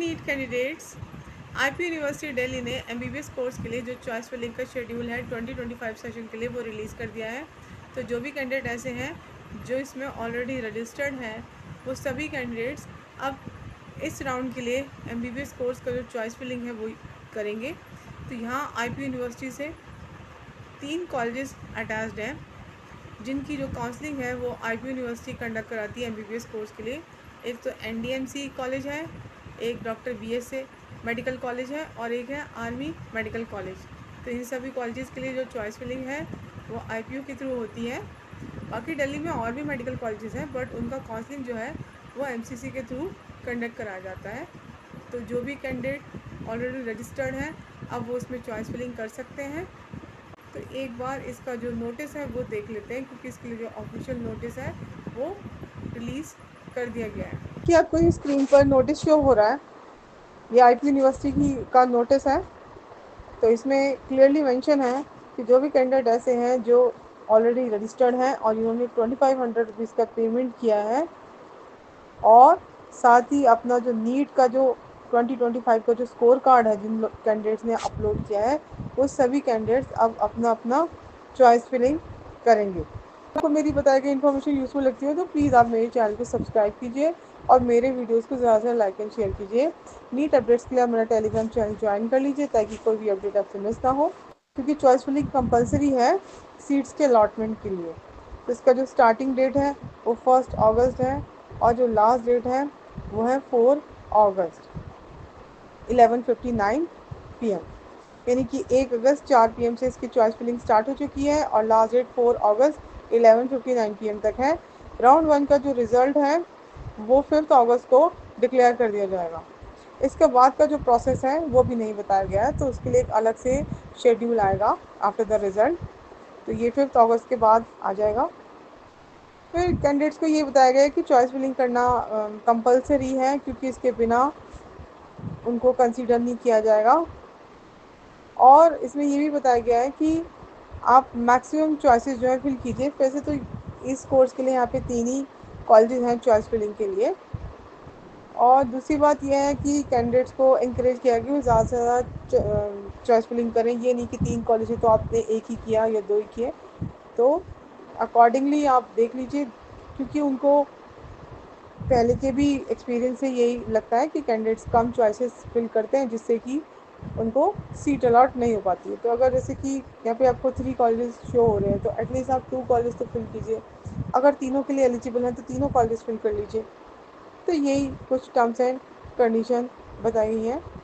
NEET candidates, IP university Delhi ने MBBS course के लिए जो चॉइस फिलिंग का शेड्यूल है 2025 सेशन के लिए वो रिलीज़ कर दिया है। तो जो भी कैंडिडेट ऐसे हैं जो इसमें ऑलरेडी रजिस्टर्ड हैं, वो सभी कैंडिडेट्स अब इस राउंड के लिए एमबीबीएस कोर्स का जो चॉइस फिलिंग है वो करेंगे। तो यहाँ आईपी यूनिवर्सिटी से 3 कॉलेजेस अटैच्ड हैं जिनकी जो काउंसलिंग है वो आईपी यूनिवर्सिटी कंडक्ट कराती है एमबीबीएस कोर्स के लिए। एक तो एनडीएमसी कॉलेज है, एक डॉक्टर बीएसए मेडिकल कॉलेज है और एक है आर्मी मेडिकल कॉलेज। तो इन सभी कॉलेजेस के लिए जो चॉइस फिलिंग है वो आईपीयू के थ्रू होती है। बाकी दिल्ली में और भी मेडिकल कॉलेजेस हैं बट उनका काउंसलिंग जो है वो एमसीसी के थ्रू कंडक्ट कराया जाता है। तो जो भी कैंडिडेट ऑलरेडी रजिस्टर्ड हैं अब वो उसमें चॉइस फिलिंग कर सकते हैं। तो एक बार इसका जो नोटिस है वो देख लेते हैं क्योंकि इसके लिए जो ऑफिशियल नोटिस है वो रिलीज़ कर दिया गया है। कि आपको ये स्क्रीन पर नोटिस शो हो रहा है, ये आईपी यूनिवर्सिटी की का नोटिस है। तो इसमें क्लियरली मेंशन है कि जो भी कैंडिडेट ऐसे हैं जो ऑलरेडी रजिस्टर्ड हैं और इन्होंने 2500 रुपीज़ का पेमेंट किया है और साथ ही अपना जो नीट का जो 2025 का जो स्कोर कार्ड है जिन कैंडिडेट्स ने अपलोड किया है, वो सभी कैंडिडेट्स अब अपना अपना चॉइस फिलिंग करेंगे। आपको मेरी बताई गई इन्फॉर्मेशन यूज़फुल लगती है तो प्लीज़ आप मेरे चैनल को सब्सक्राइब कीजिए और मेरे वीडियोस को ज़्यादा से ज़्यादा लाइक एंड शेयर कीजिए। नीट अपडेट्स के लिए आप मेरा टेलीग्राम चैनल ज्वाइन कर लीजिए ताकि कोई भी अपडेट आपसे मिस ना हो, क्योंकि चॉइस फिलिंग कंपलसरी है सीट्स के अलॉटमेंट के लिए। तो इसका जो स्टार्टिंग डेट है वो 1 अगस्त है और जो लास्ट डेट है वो है 4 अगस्त 11:59 PM, यानी कि 1 अगस्त 4 PM से इसकी चॉइस फिलिंग स्टार्ट हो चुकी है और लास्ट डेट 4 अगस्त 11:59 PM तक है। राउंड 1 का जो रिज़ल्ट है वो 5 अगस्त को डिक्लेयर कर दिया जाएगा। इसके बाद का जो प्रोसेस है वो भी नहीं बताया गया है, तो उसके लिए एक अलग से शेड्यूल आएगा आफ्टर द रिज़ल्ट। तो ये 5 अगस्त के बाद आ जाएगा। फिर कैंडिडेट्स को ये बताया गया है कि चॉइस फिलिंग करना कंपलसरी है, क्योंकि इसके बिना उनको कंसीडर नहीं किया जाएगा। और इसमें ये भी बताया गया है कि आप मैक्सिमम चॉइसेस जो है फिल कीजिए। वैसे तो इस कोर्स के लिए यहाँ पे 3 ही कॉलेजेस हैं चॉइस फिलिंग के लिए। और दूसरी बात यह है कि कैंडिडेट्स को इंकरेज किया कि वो ज़्यादा से ज़्यादा चॉइस फिलिंग करें। ये नहीं कि 3 कॉलेज है तो आपने एक ही किया या 2 ही किए। तो अकॉर्डिंगली आप देख लीजिए, क्योंकि उनको पहले के भी एक्सपीरियंस से यही लगता है कि कैंडिडेट्स कम चॉइसेस फिल करते हैं जिससे कि उनको सीट अलॉट नहीं हो पाती है। तो अगर जैसे कि यहाँ पे आपको 3 कॉलेजेस शो हो रहे हैं तो एटलीस्ट आप 2 कॉलेज तो फिल कीजिए। अगर तीनों के लिए एलिजिबल हैं तो तीनों कॉलेज फिल कर लीजिए। तो यही कुछ टर्म्स एंड कंडीशन बताई गई हैं।